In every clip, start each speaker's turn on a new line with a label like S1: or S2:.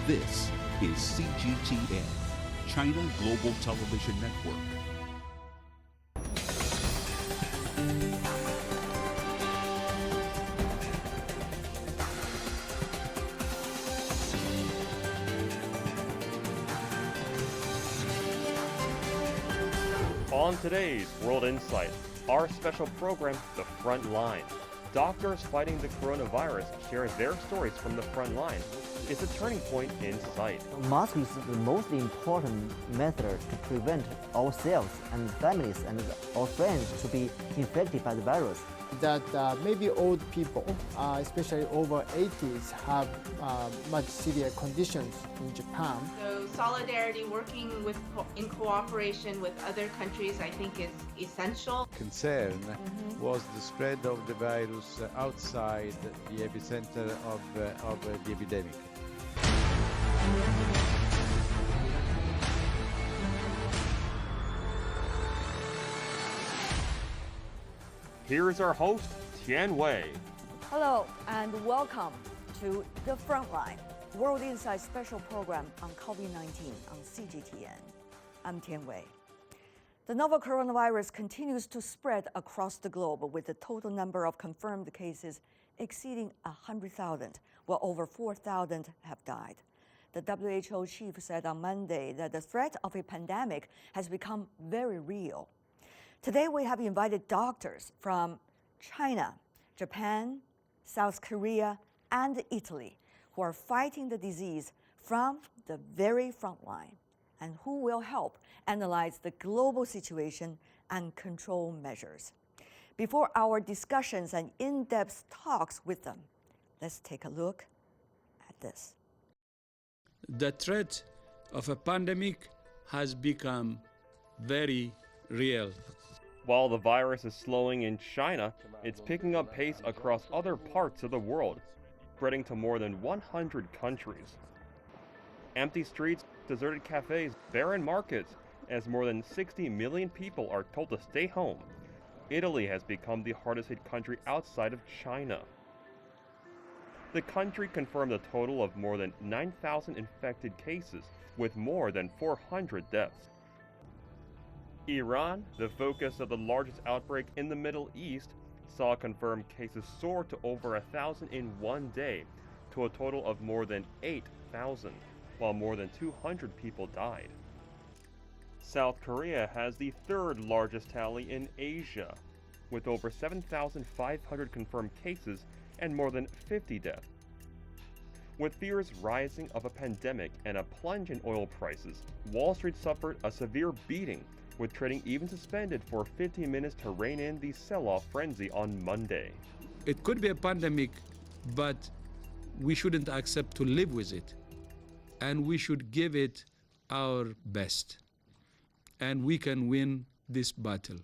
S1: This is CGTN, China Global Television Network.
S2: On today's World Insight, our special program, The Front Line. Doctors fighting the coronavirus share their stories from the front line. Is a turning point in sight?
S3: Mask is the most important method to prevent ourselves and families and our friends to be infected by the virus.
S4: That maybe old people, especially over 80s, have much severe conditions in Japan.
S5: So solidarity, working in cooperation with other countries, I think is essential.
S6: Concern was the spread of the virus outside the epicenter of the epidemic.
S2: Here is our host, Tian Wei.
S7: Hello and welcome to The Frontline, World Insight special program on COVID-19 on CGTN. I'm Tian Wei. The novel coronavirus continues to spread across the globe with the total number of confirmed cases exceeding 100,000, while over 4,000 have died. The WHO chief said on Monday that the threat of a pandemic has become very real. Today, we have invited doctors from China, Japan, South Korea, and Italy who are fighting the disease from the very front line and who will help analyze the global situation and control measures. Before our discussions and in-depth talks with them, let's take a look at this.
S8: The threat of a pandemic has become very real.
S2: While the virus is slowing in China, it's picking up pace across other parts of the world, spreading to more than 100 countries. Empty streets, deserted cafes, barren markets, as more than 60 million people are told to stay home. Italy has become the hardest hit country outside of China. The country confirmed a total of more than 9,000 infected cases, with more than 400 deaths. Iran, the focus of the largest outbreak in the Middle East, saw confirmed cases soar to over 1,000 in one day, to a total of more than 8,000, while more than 200 people died. South Korea has the third largest tally in Asia, with over 7,500 confirmed cases and more than 50 deaths. With fears rising of a pandemic and a plunge in oil prices, Wall Street suffered a severe beating, with trading even suspended for 15 minutes to rein in the sell-off frenzy on Monday.
S8: It could be a pandemic, but we shouldn't accept to live with it. And we should give it our best. And we can win this battle.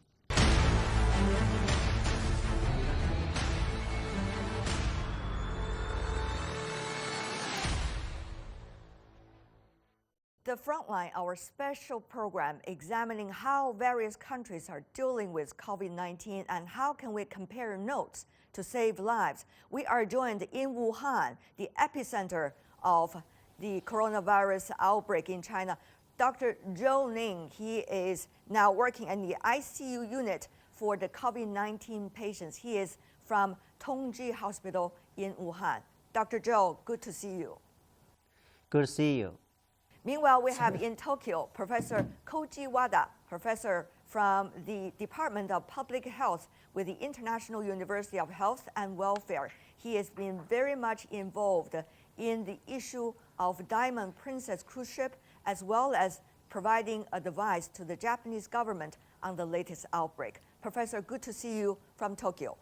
S7: The Frontline, our special program examining how various countries are dealing with COVID-19 and how can we compare notes to save lives. We are joined in Wuhan, the epicenter of the coronavirus outbreak in China. Dr. Zhou Ning, he is now working in the ICU unit for the COVID-19 patients. He is from Tongji Hospital in Wuhan. Dr. Zhou, good to see you.
S3: Good to see you.
S7: Meanwhile, we have in Tokyo Professor Koji Wada, professor from the Department of Public Health with the International University of Health and Welfare. He has been very much involved in the issue of Diamond Princess cruise ship, as well as providing advice to the Japanese government on the latest outbreak. Professor, good to see you from Tokyo.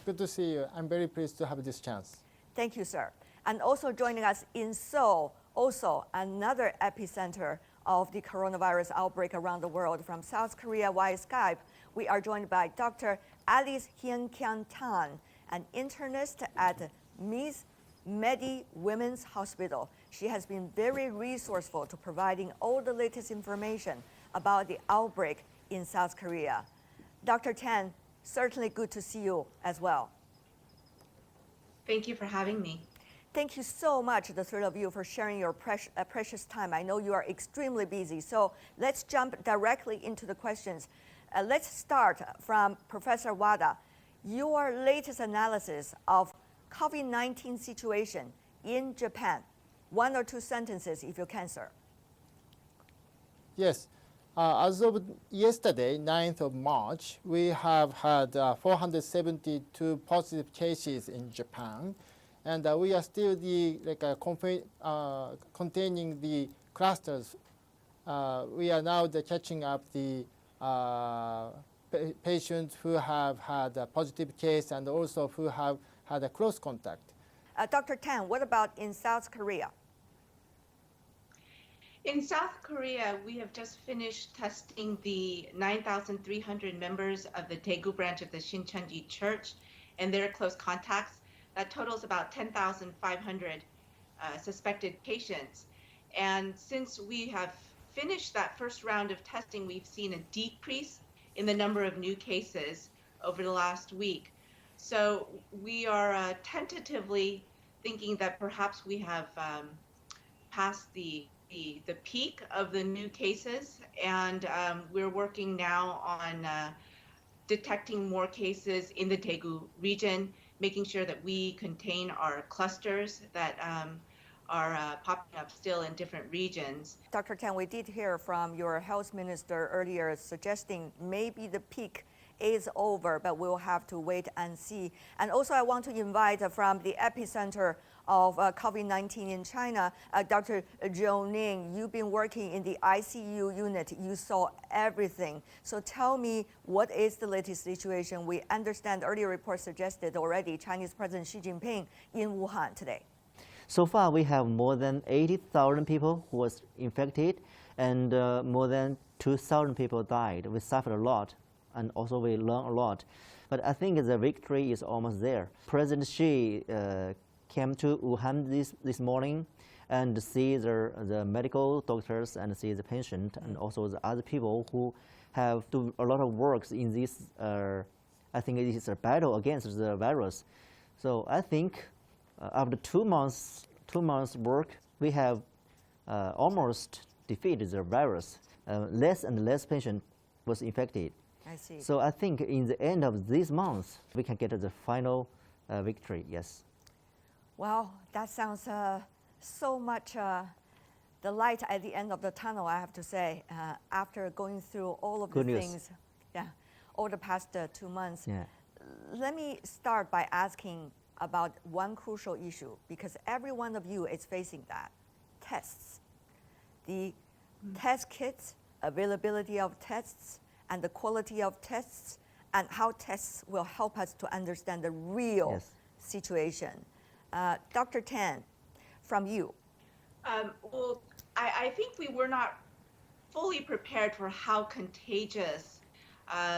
S4: Good to see you. I'm very pleased to have this chance.
S7: Thank you, sir. And also joining us in Seoul, also another epicenter of the coronavirus outbreak around the world, from South Korea via Skype, we are joined by Dr. Alice Hien-Kian Tan, an internist at Ms. Medi Women's Hospital. She has been very resourceful to providing all the latest information about the outbreak in South Korea. Dr. Tan, certainly good to see you as well.
S5: Thank you for having me.
S7: Thank you so much, the three of you, for sharing your precious time. I know you are extremely busy, so let's jump directly into the questions. Let's start from Professor Wada. Your latest analysis of COVID-19 situation in Japan. 1 or 2 sentences, if you can, sir.
S4: Yes. As of yesterday, 9th of March, we have had 472 positive cases in Japan. And we are still containing the clusters. We are now catching up the patients who have had a positive case and also who have had a close contact.
S7: Dr. Tan, what about in South Korea?
S5: In South Korea, we have just finished testing the 9,300 members of the Daegu branch of the Shincheonji Church and their close contacts. That totals about 10,500 suspected patients. And since we have finished that first round of testing, we've seen a decrease in the number of new cases over the last week. So we are tentatively thinking that perhaps we have passed the peak of the new cases, and we're working now on detecting more cases in the Daegu region, making sure that we contain our clusters that are popping up still in different regions.
S7: Dr. Tan, we did hear from your health minister earlier suggesting maybe the peak is over, but we'll have to wait and see. And also I want to invite from the epicenter of COVID-19 in China, Dr. Zhou Ning. You've been working in the ICU unit. You saw everything. So tell me, what is the latest situation? We understand earlier reports suggested already Chinese President Xi Jinping in Wuhan today.
S3: So far, we have more than 80,000 people who was infected, and more than 2,000 people died. We suffered a lot, and also we learned a lot. But I think the victory is almost there. President Xi came to Wuhan this morning and see the medical doctors and see the patient and also the other people who have do a lot of work in this. I think it is a battle against the virus. So I think after 2 months work, we have almost defeated the virus. Less and less patient was infected.
S7: I see.
S3: So I think in the end of this month, we can get the final victory, yes.
S7: Well, that sounds so much the light at the end of the tunnel, I have to say, after going through all of
S3: Good
S7: the
S3: news.
S7: things over the past 2 months.
S3: Yeah.
S7: Let me start by asking about one crucial issue, because every one of you is facing that: tests. The test kits, availability of tests, and the quality of tests, and how tests will help us to understand the real situation. Dr. Tan, from you.
S5: Well, I think we were not fully prepared for how contagious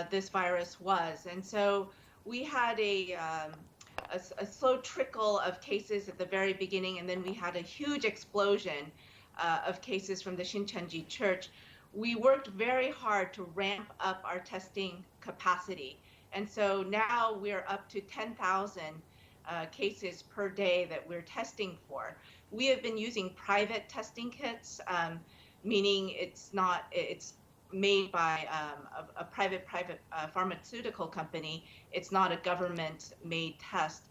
S5: this virus was. And so we had a slow trickle of cases at the very beginning, and then we had a huge explosion of cases from the Shincheonji Church. We worked very hard to ramp up our testing capacity. And so now we're up to 10,000 cases per day that we're testing for. We have been using private testing kits, meaning it's made by a private pharmaceutical company. It's not a government-made test.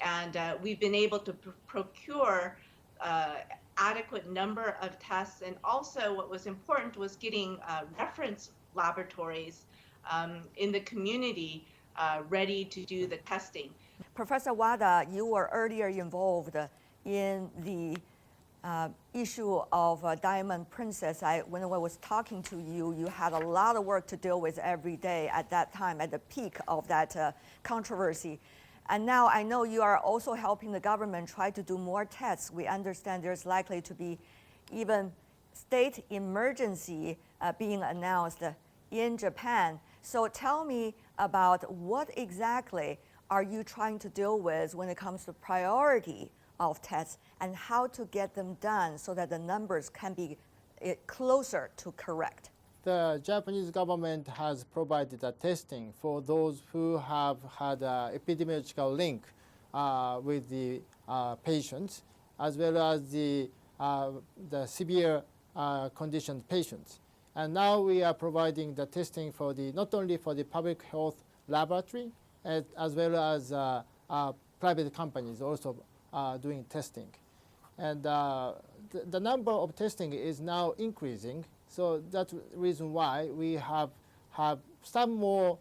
S5: And we've been able to procure adequate number of tests. And also what was important was getting reference laboratories in the community ready to do the testing.
S7: Professor Wada, you were earlier involved in the issue of Diamond Princess. When I was talking to you, you had a lot of work to deal with every day at that time, at the peak of that controversy. And now I know you are also helping the government try to do more tests. We understand there's likely to be even state emergency being announced in Japan. So tell me about what exactly are you trying to deal with when it comes to priority of tests and how to get them done so that the numbers can be closer to correct?
S4: The Japanese government has provided a testing for those who have had an epidemiological link with the patients. as well as the severe conditioned patients. And now we are providing the testing for not only for the public health laboratory, as well as private companies also doing testing. And the number of testing is now increasing. So that's the reason why we have some more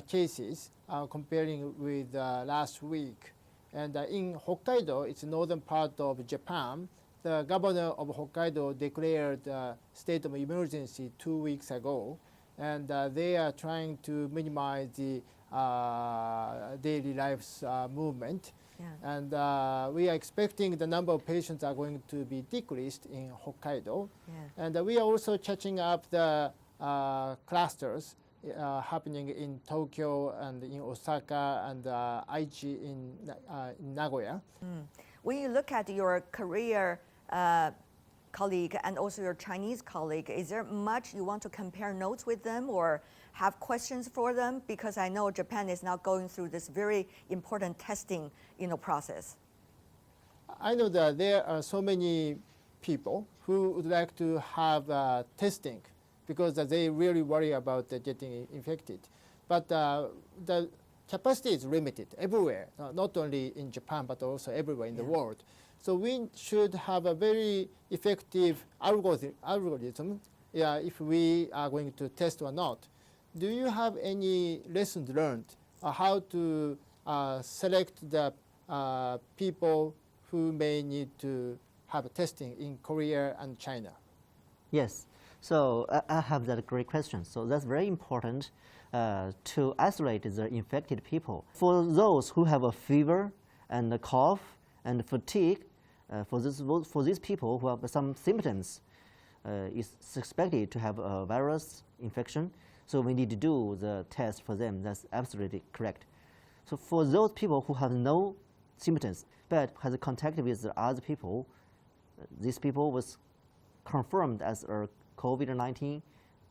S4: cases comparing with last week. And in Hokkaido, it's the northern part of Japan, the governor of Hokkaido declared state of emergency 2 weeks ago. And they are trying to minimize the daily lives movement.
S7: Yeah.
S4: And we are expecting the number of patients are going to be decreased in Hokkaido.
S7: Yeah.
S4: And we are also catching up the clusters happening in Tokyo and in Osaka and Aichi in Nagoya.
S7: When you look at your Korea colleague and also your Chinese colleague, is there much you want to compare notes with them or have questions for them? Because I know Japan is now going through this very important testing, process.
S4: I know that there are so many people who would like to have testing because they really worry about getting infected. But the capacity is limited everywhere, not only in Japan, but also everywhere in the world. So we should have a very effective algorithm if we are going to test or not. Do you have any lessons learned how to select the people who may need to have testing in Korea and China?
S3: Yes. So I have that great question. So that's very important to isolate the infected people. For those who have a fever and a cough and fatigue, for these people who have some symptoms, is suspected to have a virus infection. So we need to do the test for them. That's absolutely correct. So for those people who have no symptoms but has contact with the other people, these people was confirmed as a COVID-19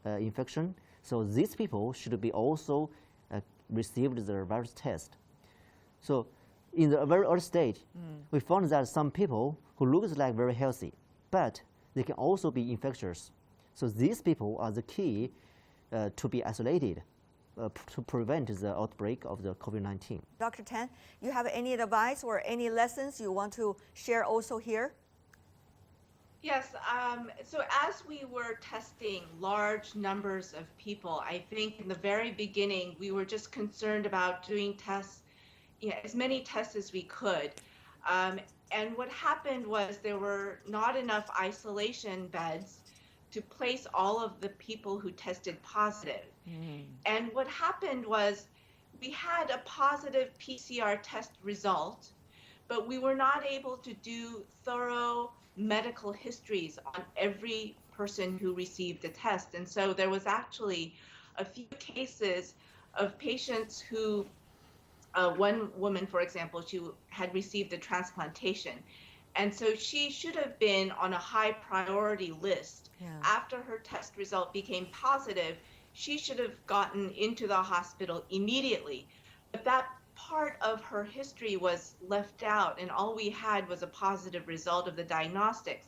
S3: infection. So these people should be also received the virus test. So in the very early stage, we found that some people who looks like very healthy, but they can also be infectious. So these people are the key to be isolated to prevent the outbreak of the COVID-19.
S7: Dr. Tan, you have any advice or any lessons you want to share also here?
S5: Yes, so as we were testing large numbers of people, I think in the very beginning, we were just concerned about doing tests, as many tests as we could. And what happened was there were not enough isolation beds to place all of the people who tested positive. And what happened was we had a positive PCR test result, but we were not able to do thorough medical histories on every person who received a test. And so there was actually a few cases of patients who, one woman, for example, she had received a transplantation. And so she should have been on a high priority list. After her test result became positive, she should have gotten into the hospital immediately. But that part of her history was left out, and all we had was a positive result of the diagnostics.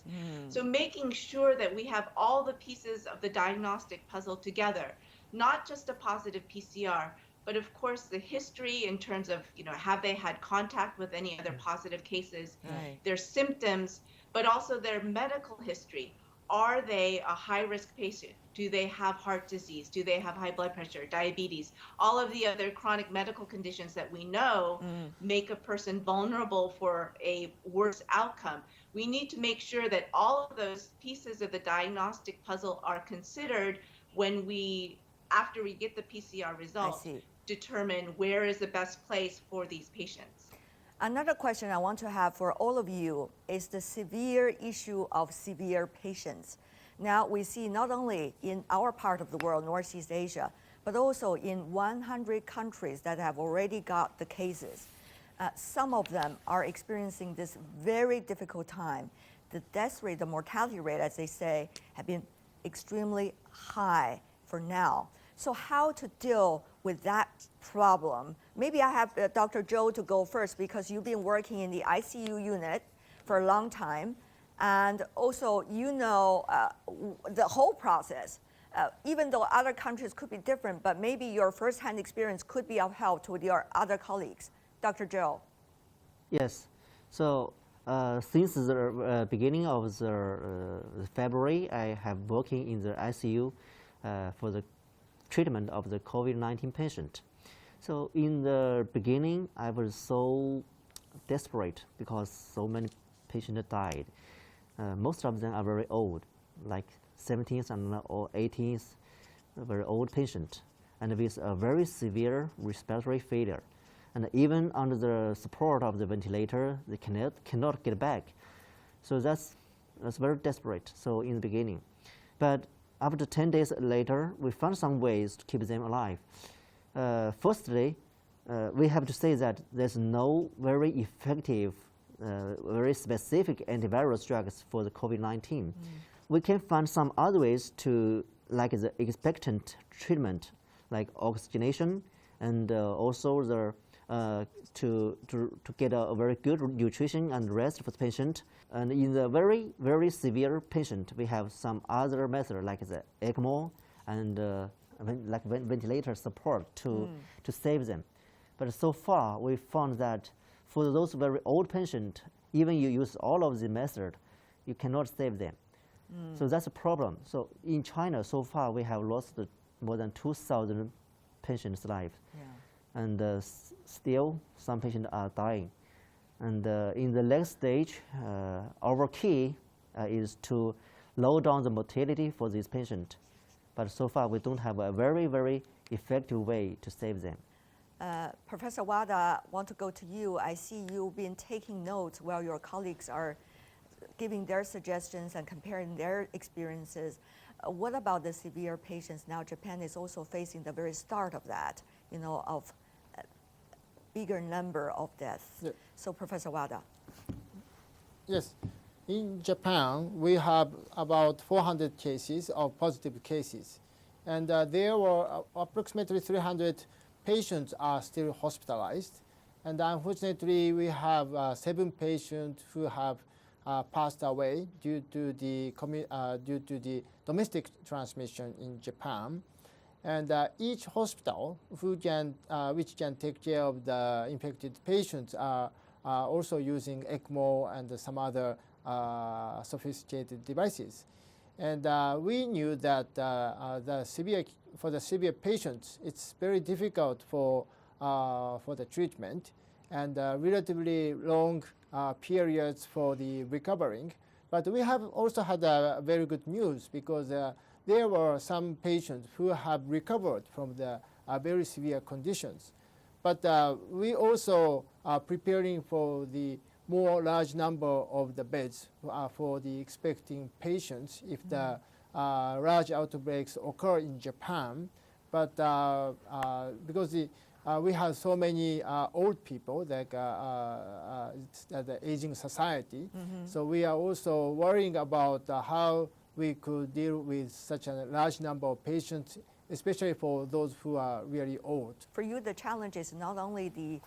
S5: So making sure that we have all the pieces of the diagnostic puzzle together, not just a positive PCR, but of course the history in terms of, have they had contact with any other positive cases, their symptoms, but also their medical history. Are they a high-risk patient? Do they have heart disease? Do they have high blood pressure, diabetes? All of the other chronic medical conditions that we know make a person vulnerable for a worse outcome. We need to make sure that all of those pieces of the diagnostic puzzle are considered when we, after we get the PCR result, determine where is the best place for these patients.
S7: Another question I want to have for all of you is the severe issue of severe patients. Now we see not only in our part of the world, Northeast Asia, but also in 100 countries that have already got the cases. Some of them are experiencing this very difficult time. The death rate, the mortality rate, as they say, have been extremely high for now. So how to deal with that problem? Maybe I have Dr. Zhou to go first because you've been working in the ICU unit for a long time, and also you know the whole process. Even though other countries could be different, but maybe your firsthand experience could be of help to your other colleagues. Dr. Joe.
S3: Yes. So since the beginning of the February, I have working in the ICU for the treatment of the COVID-19 patient. So in the beginning, I was so desperate because so many patients died. Most of them are very old, like 17th or 18th, very old patient, and with a very severe respiratory failure. And even under the support of the ventilator, they cannot get back. So that's very desperate. So in the beginning, but after 10 days later, we found some ways to keep them alive. Firstly, we have to say that there's no very effective, very specific antivirus drugs for the COVID-19. We can find some other ways to, like the expectant treatment, like oxygenation, and also the to get a very good nutrition and rest for the patient. And in the very, very severe patient, we have some other method like the ECMO and like ventilator support to save them. But so far, we found that for those very old patients, even you use all of the method, you cannot save them. So that's a problem. So in China, so far, we have lost more than 2,000 patients' lives. Yeah. And still, some patients are dying. And in the next stage, our key is to lower down the mortality for these patients. But so far, we don't have a very, very effective way to save them.
S7: Professor Wada, want to go to you. I see you've been taking notes while your colleagues are giving their suggestions and comparing their experiences. What about the severe patients? Now Japan is also facing the very start of that, you know, of a bigger number of deaths. Yeah. So Professor Wada.
S4: Yes. In Japan, we have about 400 cases of positive cases. And there were approximately 300 patients are still hospitalized. And unfortunately, we have 7 patients who have passed away due to the domestic transmission in Japan. And each hospital which can take care of the infected patients are also using ECMO and some other sophisticated devices. And we knew that for the severe patients, it's very difficult for the treatment and relatively long periods for the recovering. But we have also had very good news because there were some patients who have recovered from the very severe conditions. But we also are preparing for the more large number of the beds for the expecting patients if the large outbreaks occur in Japan. But because we have so many old people, like the aging society, so we are also worrying about how we could deal with such a large number of patients, especially for those who are really old.
S7: For you, the challenge is not only the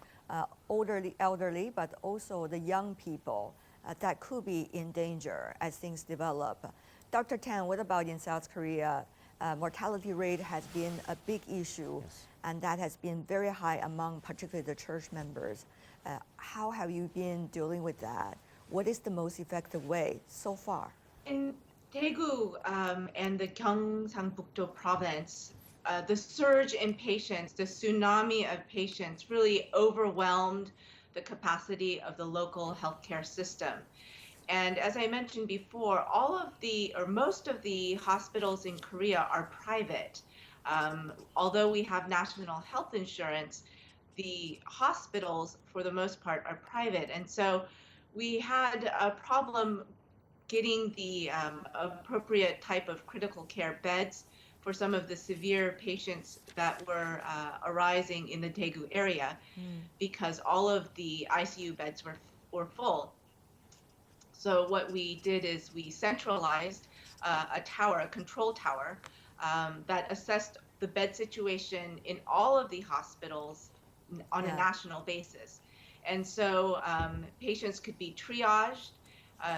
S7: elderly, but also the young people that could be in danger as things develop. Dr. Tan, what about in South Korea? Mortality rate has been a big issue, yes, and that has been very high among particularly the church members. How have you been dealing with that? What is the most effective way so far?
S5: In Daegu and the Gyeongsang-Bukdo province, the surge in patients, the tsunami of patients really overwhelmed the capacity of the local healthcare system. And as I mentioned before, most of the hospitals in Korea are private. Although we have national health insurance, the hospitals, for the most part, are private. And so we had a problem getting the appropriate type of critical care beds for some of the severe patients that were arising in the Daegu area, because all of the ICU beds were full. So what we did is we centralized a control tower that assessed the bed situation in all of the hospitals on a national basis. And so patients could be triaged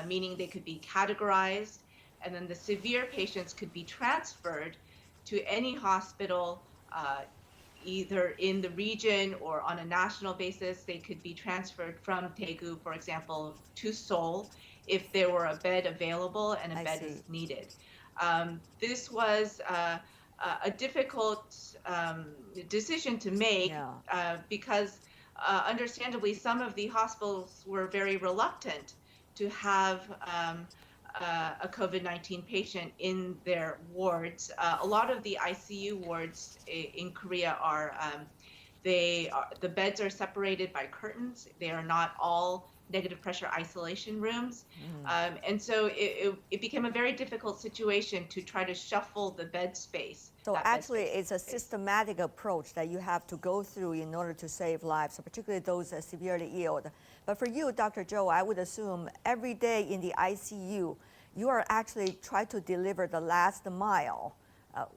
S5: meaning they could be categorized, and then the severe patients could be transferred to any hospital, either in the region or on a national basis. They could be transferred from Daegu, for example, to Seoul if there were a bed available and a bed is needed. This was a difficult decision to make because understandably some of the hospitals were very reluctant to have a COVID-19 patient in their wards. A lot of the ICU wards in Korea are, the beds are separated by curtains. They are not all negative pressure isolation rooms. And so it became a very difficult situation to try to shuffle the bed space.
S7: So actually it's a systematic approach that you have to go through in order to save lives, particularly those severely ill. But for you, Dr. Zhou, I would assume every day in the ICU, you are actually trying to deliver the last mile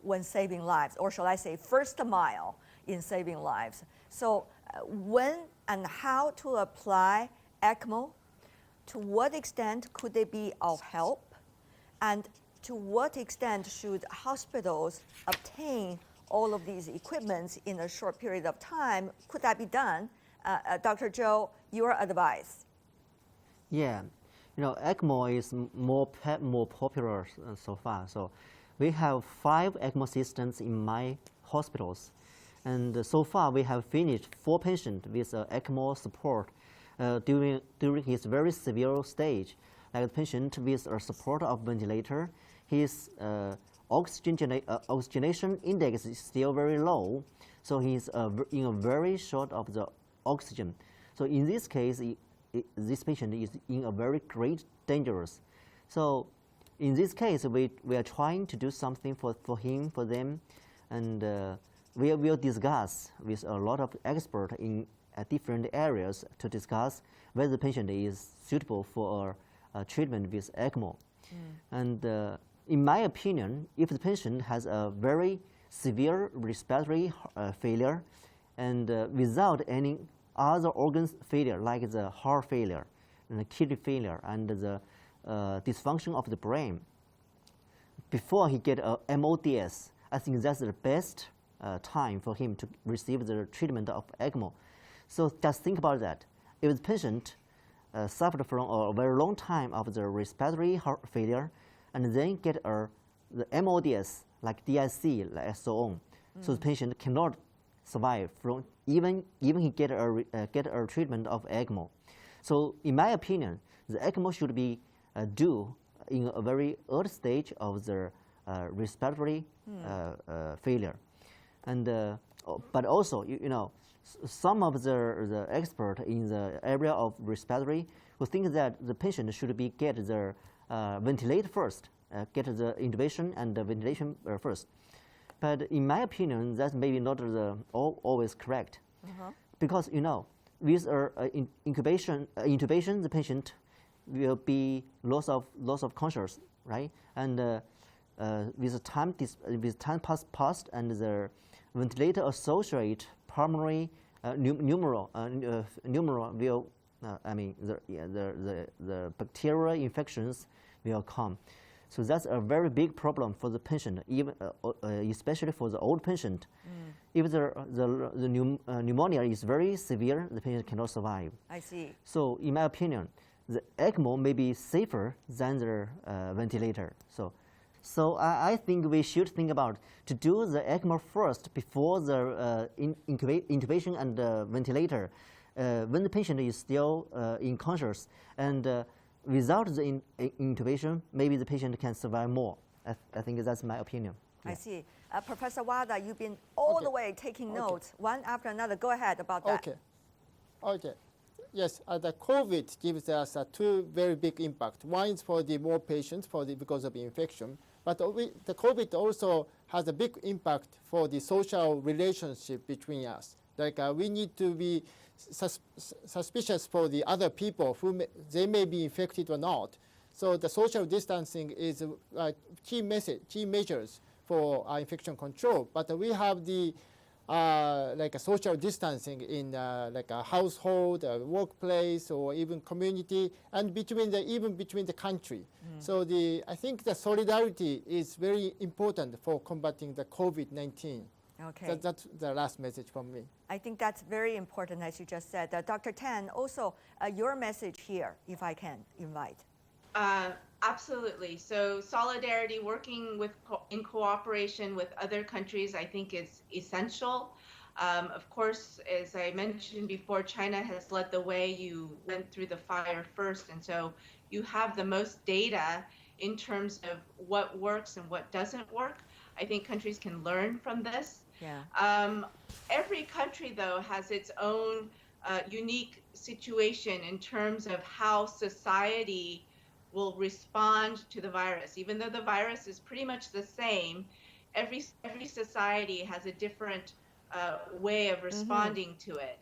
S7: when saving lives, or shall I say first mile in saving lives. So when and how to apply ECMO, to what extent could they be of help, and to what extent should hospitals obtain all of these equipments in a short period of time? Could that be done? Dr. Zhou, your advice.
S3: Yeah, ECMO is more popular so far. So we have 5 ECMO systems in my hospitals. And so far we have finished 4 patients with ECMO support during his very severe stage. Like a patient with a support of ventilator, his oxygenation index is still very low, so he's in a very short of the oxygen. So in this case, this patient is in a very great dangerous. So in this case, we are trying to do something for him, for them, and we will discuss with a lot of experts in different areas to discuss whether the patient is suitable for a treatment with ECMO. And in my opinion, if the patient has a very severe respiratory failure and without any other organs failure, like the heart failure and the kidney failure and the dysfunction of the brain, before he get a MODS, I think that's the best time for him to receive the treatment of ECMO. So just think about that. If the patient suffered from a very long time of the respiratory heart failure and then get the MODS, like DIC, like so on, so the patient cannot survive from even he get a treatment of ECMO. So in my opinion, the ECMO should be due in a very early stage of the respiratory failure. And but also, some of the experts in the area of respiratory will think that the patient should be get the ventilator first, get the intubation and the ventilation first. But in my opinion, that's maybe not always correct, because with intubation, the patient will be loss of conscious, right? And with time passed and the ventilator associate pulmonary pneumonia will, the bacterial infections will come. So that's a very big problem for the patient, even especially for the old patient. If the pneumonia is very severe, the patient cannot survive.
S7: I see.
S3: So in my opinion, the ECMO may be safer than the ventilator. So I think we should think about to do the ECMO first before the intubation and the ventilator when the patient is still unconscious, and without the intubation, maybe the patient can survive more. I think that's my opinion.
S7: I see. Professor Wada, you've been all the way taking notes, one after another. Go ahead about that.
S4: Okay. Yes, the COVID gives us 2 very big impact. One is for the more patients because of infection, but the COVID also has a big impact for the social relationship between us. Like we need to be suspicious for the other people who they may be infected or not. So the social distancing is key measures for infection control. But we have the like a social distancing in like a household, a workplace, or even community, and even between the country. So I think the solidarity is very important for combating the COVID-19.
S7: Okay.
S4: That's the last message from me.
S7: I think that's very important, as you just said. Dr. Tan, also your message here, if I can invite.
S5: Absolutely. So solidarity, working in cooperation with other countries, I think is essential. Of course, as I mentioned before, China has led the way. You went through the fire first, and so you have the most data in terms of what works and what doesn't work. I think countries can learn from this.
S7: Yeah.
S5: Every country, though, has its own unique situation in terms of how society will respond to the virus. Even though the virus is pretty much the same, every society has a different way of responding to it.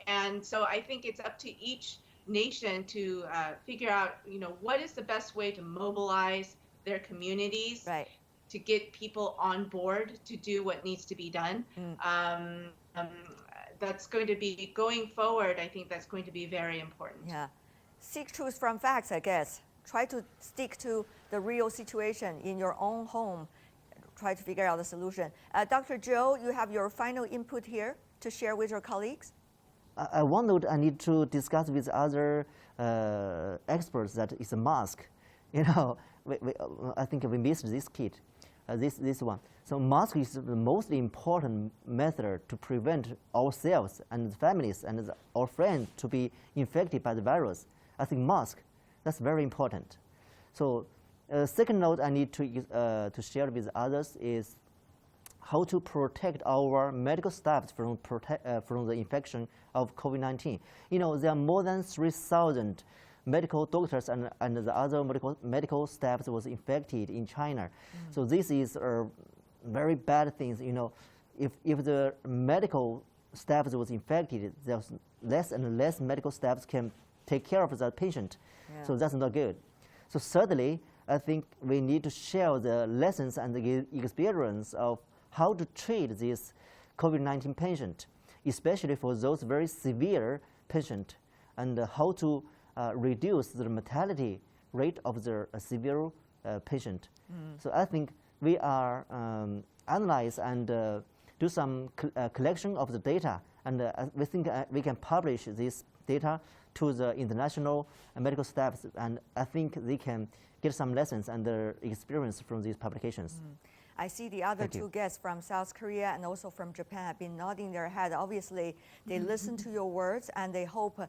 S5: And so I think it's up to each nation to figure out, what is the best way to mobilize their communities,
S7: right,
S5: to get people on board to do what needs to be done. That's going to be, going forward, I think that's going to be very important.
S7: Yeah. Seek truth from facts, I guess. Try to stick to the real situation in your own home. Try to figure out the solution. Dr. Zhou, you have your final input here to share with your colleagues?
S3: I wondered, I need to discuss with other experts that it's a mask. I think we missed this kit, this one. So mask is the most important method to prevent ourselves and families and our friends to be infected by the virus. I think mask, that's very important. So second note I need to share with others is how to protect our medical staff from the infection of COVID-19. There are more than 3,000 medical doctors and the other medical staff was infected in China. So this is a very bad thing. If the medical staff was infected, there's less and less medical staff can take care of the patient.
S7: Yeah.
S3: So that's not good. So thirdly, I think we need to share the lessons and the experience of how to treat this COVID-19 patient, especially for those very severe patients, and how to reduce the mortality rate of the severe patient. So I think we are analyze and do some collection of the data, and we think we can publish this data to the international medical staffs, and I think they can get some lessons and experience from these publications.
S7: I see the other two guests from South Korea and also from Japan have been nodding their head. Obviously, they listen to your words and they hope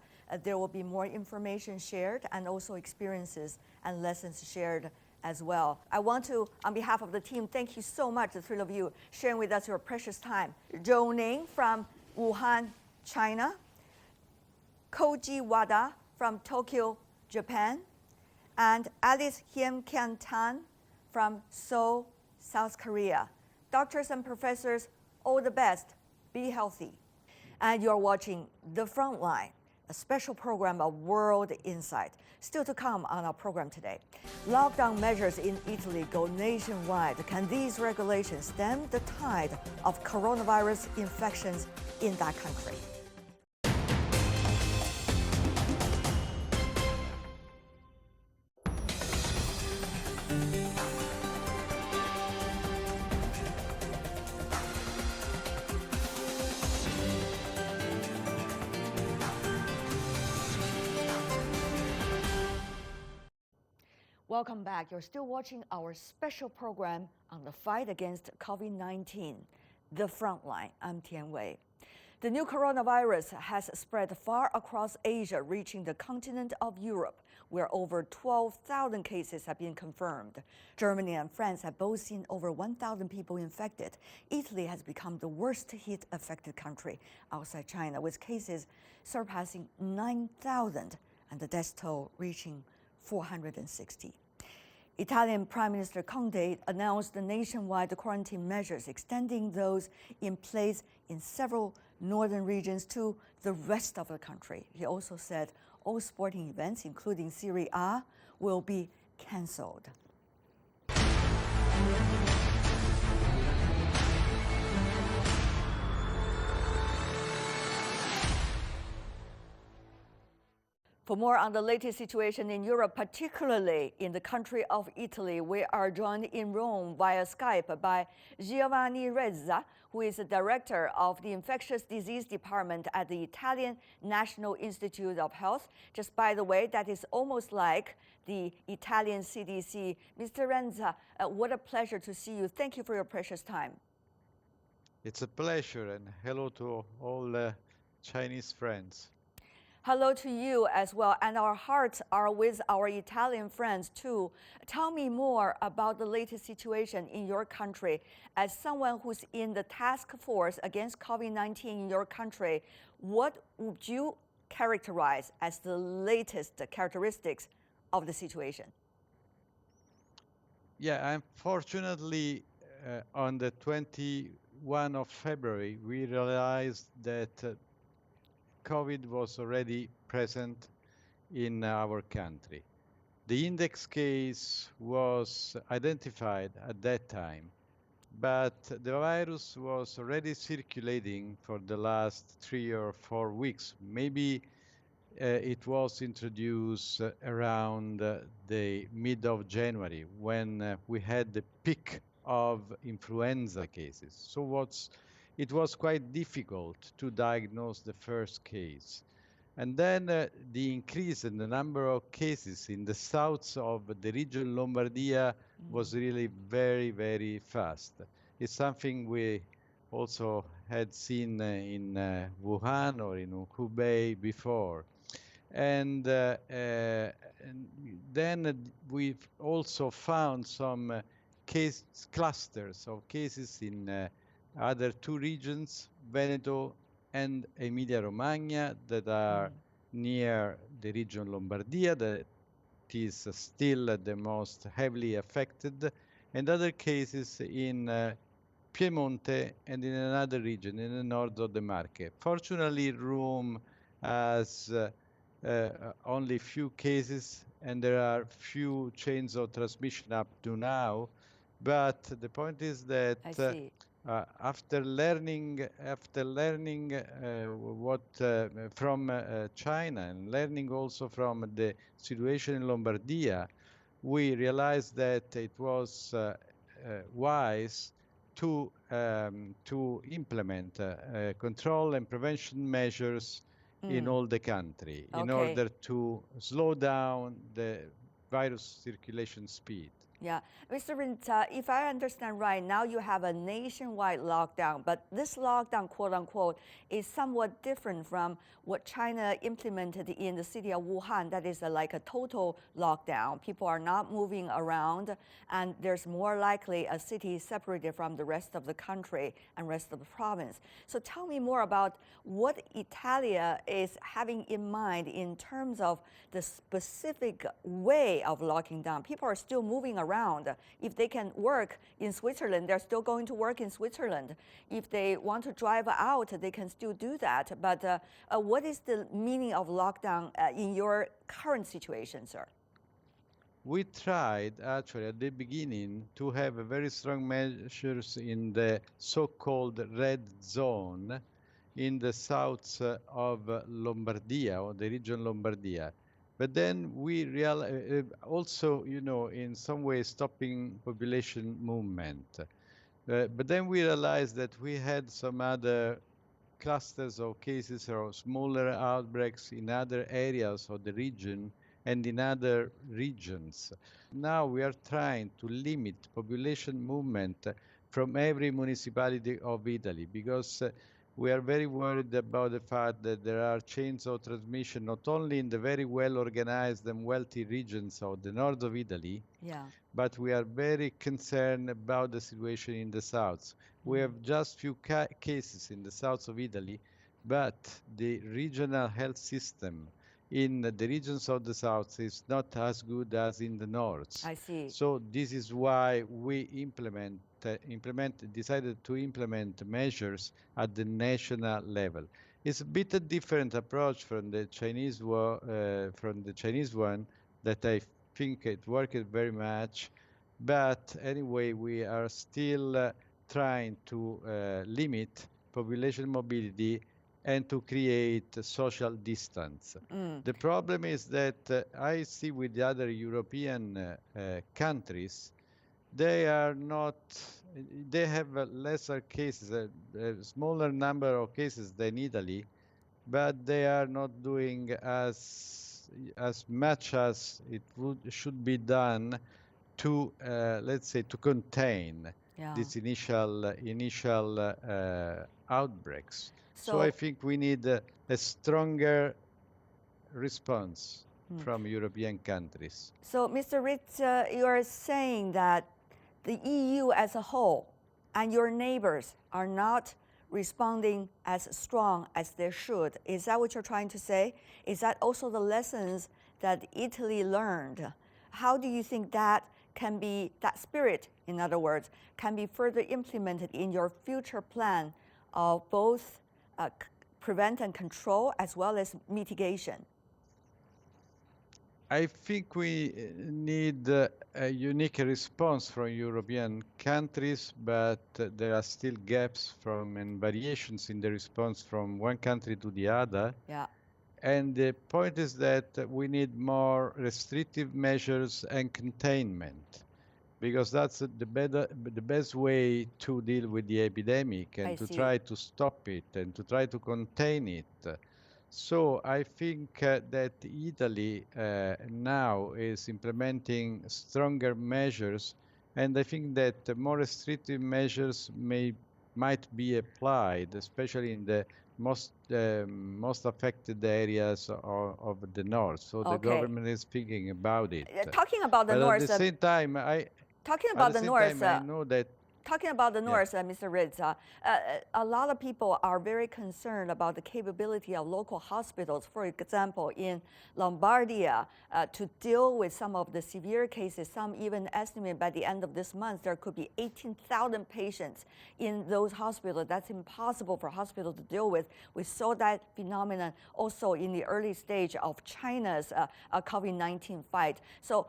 S7: there will be more information shared and also experiences and lessons shared as well. I want to, on behalf of the team, thank you so much, the three of you, sharing with us your precious time. Zhou Ning from Wuhan, China. Koji Wada from Tokyo, Japan. And Alice Hiem-Kian-Tan from Seoul, South Korea. Doctors and professors, all the best. Be healthy. And you're watching The Frontline, a special program of World Insight. Still to come on our program today. Lockdown measures in Italy go nationwide. Can these regulations stem the tide of coronavirus infections in that country? Welcome back. You're still watching our special program on the fight against COVID-19, The Frontline. I'm Tian Wei. The new coronavirus has spread far across Asia, reaching the continent of Europe, where over 12,000 cases have been confirmed. Germany and France have both seen over 1,000 people infected. Italy has become the worst hit affected country outside China, with cases surpassing 9,000 and the death toll reaching 460. Italian Prime Minister Conte announced the nationwide quarantine measures, extending those in place in several northern regions to the rest of the country. He also said all sporting events, including Serie A, will be cancelled. For more on the latest situation in Europe, particularly in the country of Italy, we are joined in Rome via Skype by Giovanni Rezza, who is the director of the Infectious Disease Department at the Italian National Institute of Health. Just by the way, that is almost like the Italian CDC. Mr. Rezza, what a pleasure to see you. Thank you for your precious time.
S6: It's a pleasure, and hello to all Chinese friends.
S7: Hello to you as well, and our hearts are with our Italian friends too. Tell me more about the latest situation in your country. As someone who's in the task force against COVID-19 in your country, what would you characterize as the latest characteristics of the situation?
S6: Yeah, unfortunately, on the 21 of February, we realized that COVID was already present in our country. The index case was identified at that time, but the virus was already circulating for the last 3 or 4 weeks. Maybe it was introduced around the mid of January when we had the peak of influenza cases. So it was quite difficult to diagnose the first case. And then the increase in the number of cases in the south of the region Lombardia was really very, very fast. It's something we also had seen in Wuhan or in Hubei before. And then we've also found some case clusters of cases in other two regions, Veneto and Emilia-Romagna, that are near the region Lombardia, that is still the most heavily affected, and other cases in Piemonte and in another region in the north of the Marche. Fortunately, Rome has only few cases, and there are few chains of transmission up to now. But the point is that after learning what from China and learning also from the situation in Lombardia, we realized that it was wise to implement control and prevention measures in all the country in order to slow down the virus circulation speed.
S7: Yeah, Mr. Rinta, if I understand right, now you have a nationwide lockdown, but this lockdown, quote unquote, is somewhat different from what China implemented in the city of Wuhan. That is like a total lockdown. People are not moving around, and there's more likely a city separated from the rest of the country and rest of the province. So tell me more about what Italia is having in mind in terms of the specific way of locking down. People are still moving around. If they can work in Switzerland, they're still going to work in Switzerland. If they want to drive out, they can still do that. But what is the meaning of lockdown in your current situation, sir?
S6: We tried actually at the beginning to have a very strong measures in the so-called red zone in the south of Lombardia, or the region Lombardia. But then we realized also, in some way stopping population movement. But then we realized that we had some other clusters of cases or smaller outbreaks in other areas of the region and in other regions. Now we are trying to limit population movement from every municipality of Italy, because we are very worried about the fact that there are chains of transmission not only in the very well organized and wealthy regions of the north of Italy, but we are very concerned about the situation in the south. We have just few cases in the south of Italy, but the regional health system in the regions of the south is not as good as in the north.
S7: I see.
S6: So this is why we decided to implement measures at the national level. It's a bit a different approach from the Chinese one that I think it worked very much. But anyway, we are still trying to limit population mobility and to create social distance. The problem is that I see with the other European countries, they are not, they have lesser cases, a smaller number of cases than Italy, but they are not doing as much as it should be done to, let's say, to contain these initial outbreaks. So I think we need a stronger response from European countries.
S7: So, Mr. Ritz, you are saying that the EU as a whole and your neighbors are not responding as strong as they should. Is that what you're trying to say? Is that also the lessons that Italy learned? How do you think that can be, that spirit, in other words, can be further implemented in your future plan of both prevent and control as well as mitigation?
S6: I think we need a unique response from European countries, but there are still gaps and variations in the response from one country to the other.
S7: Yeah.
S6: And the point is that we need more restrictive measures and containment, because that's the best way to deal with the epidemic and try to stop it and to try to contain it. So I think that Italy now is implementing stronger measures, and I think that more restrictive measures might be applied, especially in the most affected areas of the north. So the government is thinking about it.
S7: Talking about the north,
S6: at the same time, I know that.
S7: Talking about the north, Mr. Ritz, a lot of people are very concerned about the capability of local hospitals, for example, in Lombardia, to deal with some of the severe cases. Some even estimate by the end of this month there could be 18,000 patients in those hospitals. That's impossible for hospitals to deal with. We saw that phenomenon also in the early stage of China's COVID-19 fight. So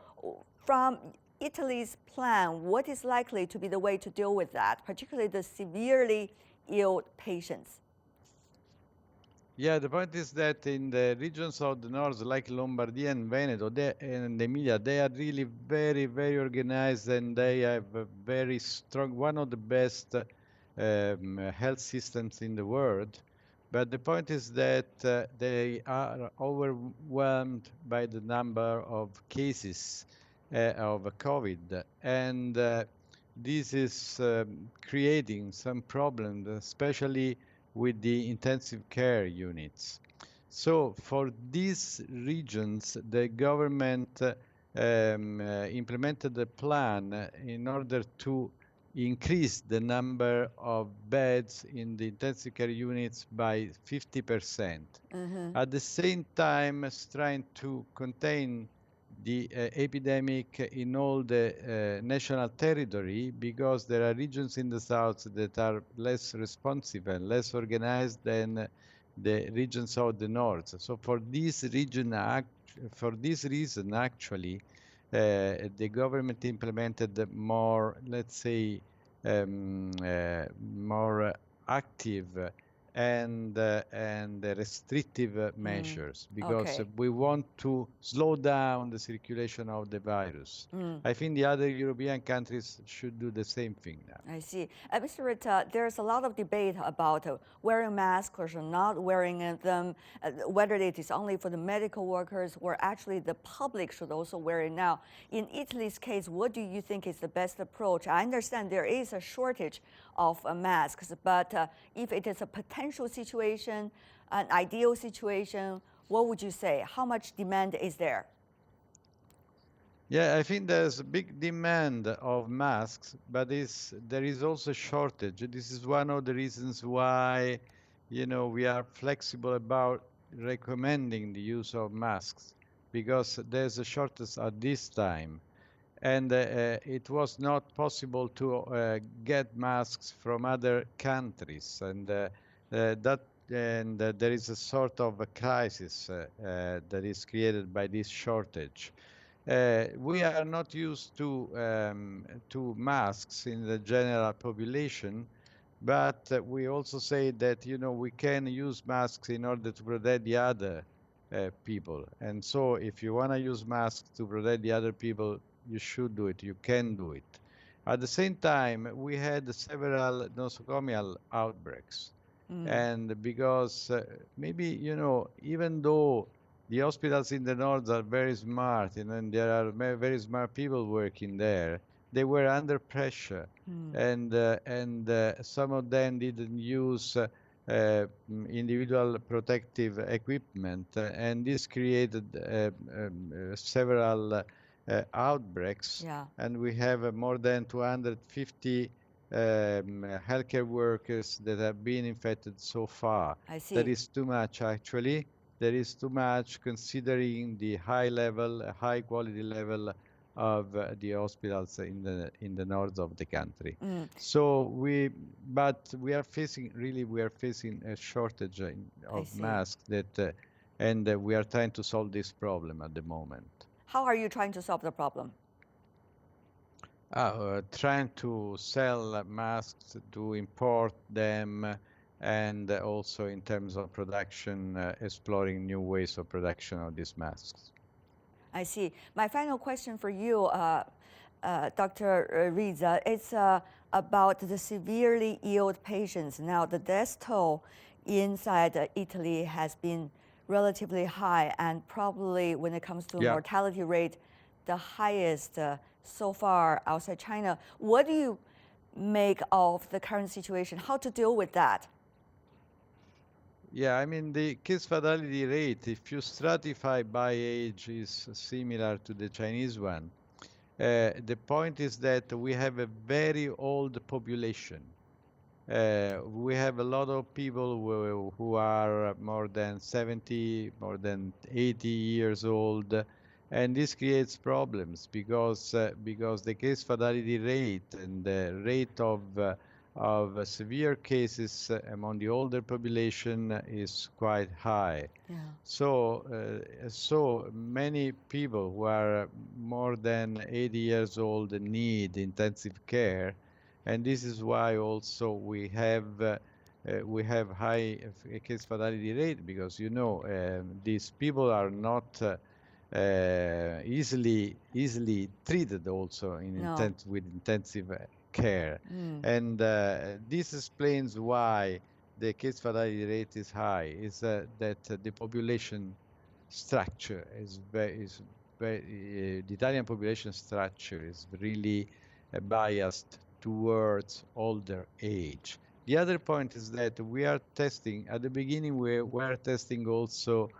S7: from Italy's plan, what is likely to be the way to deal with that, particularly the severely ill patients?
S6: Yeah, the point is that in the regions of the north, like Lombardy and Veneto and Emilia, they are really very, very organized, and they have a very strong, one of the best health systems in the world. But the point is that they are overwhelmed by the number of cases of COVID, and this is creating some problems, especially with the intensive care units. So for these regions, the government implemented a plan in order to increase the number of beds in the intensive care units by 50%. At the same time, trying to contain the epidemic in all the national territory, because there are regions in the south that are less responsive and less organized than the regions of the north. So for this reason, actually, the government implemented more, let's say, more active and restrictive measures, because we want to slow down the circulation of the virus. I think the other European countries should do the same thing now.
S7: I see. Mr. Ritta, there's a lot of debate about wearing masks or not wearing them, whether it is only for the medical workers or actually the public should also wear it now. In Italy's case, what do you think is the best approach? I understand there is a shortage of masks, but if it is a potential situation, an ideal situation, what would you say? How much demand is there?
S6: Yeah, I think there's a big demand of masks, but there is also a shortage. This is one of the reasons why, we are flexible about recommending the use of masks, because there's a shortage at this time. And it was not possible to get masks from other countries, and there is a sort of a crisis that is created by this shortage. We are not used to masks in the general population, But we also say that, we can use masks in order to protect the other people. And so if you want to use masks to protect the other people, you should do it. You can do it. At the same time, we had several nosocomial outbreaks. And because maybe, even though the hospitals in the north are very smart, and there are very smart people working there, they were under pressure. And some of them didn't use individual protective equipment, and this created several outbreaks.
S7: Yeah.
S6: And we have more than 250 healthcare workers that have been infected so far.
S7: I see.
S6: That is too much, actually. That is too much considering the high quality level of the hospitals in the north of the country. So we are facing a shortage of masks and we are trying to solve this problem at the moment.
S7: How are you trying to solve the problem?
S6: Trying to sell masks, to import them, and also in terms of production, exploring new ways of production of these masks.
S7: I see. My final question for you, Dr. Riza, it's about the severely ill patients. Now, the death toll inside Italy has been relatively high, and probably when it comes to mortality rate, the highest so far outside China. What do you make of the current situation? How to deal with that?
S6: Yeah, I mean, the case fatality rate, if you stratify by age, is similar to the Chinese one. The point is that we have a very old population. We have a lot of people who are more than 70, more than 80 years old, and this creates problems because the case fatality rate and the rate of severe cases among the older population is quite high.
S7: Yeah.
S6: So many people who are more than 80 years old need intensive care, and this is why also we have high case fatality rate, because these people are not easily treated also with intensive care. And this explains why the case fatality rate is high, is that the population structure the Italian population structure is really biased towards older age. The other point is that we are testing, at the beginning we were testing also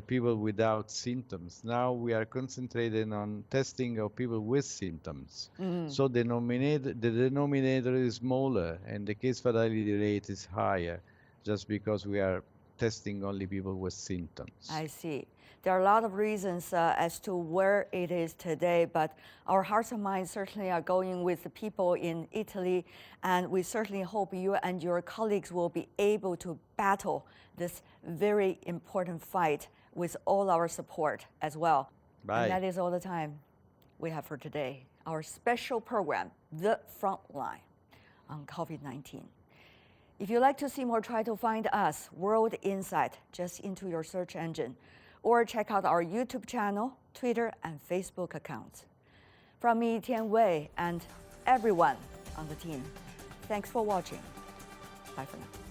S6: people without symptoms. Now we are concentrating on testing of people with symptoms. So the denominator is smaller and the case fatality rate is higher, just because we are testing only people with symptoms.
S7: I see. There are a lot of reasons as to where it is today, but our hearts and minds certainly are going with the people in Italy, and we certainly hope you and your colleagues will be able to battle this very important fight with all our support as well.
S6: Bye.
S7: And that is all the time we have for today. Our special program, The Frontline, on COVID-19. If you'd like to see more, try to find us, World Insight, just into your search engine, or check out our YouTube channel, Twitter, and Facebook accounts. From me, Tian Wei, and everyone on the team, thanks for watching. Bye for now.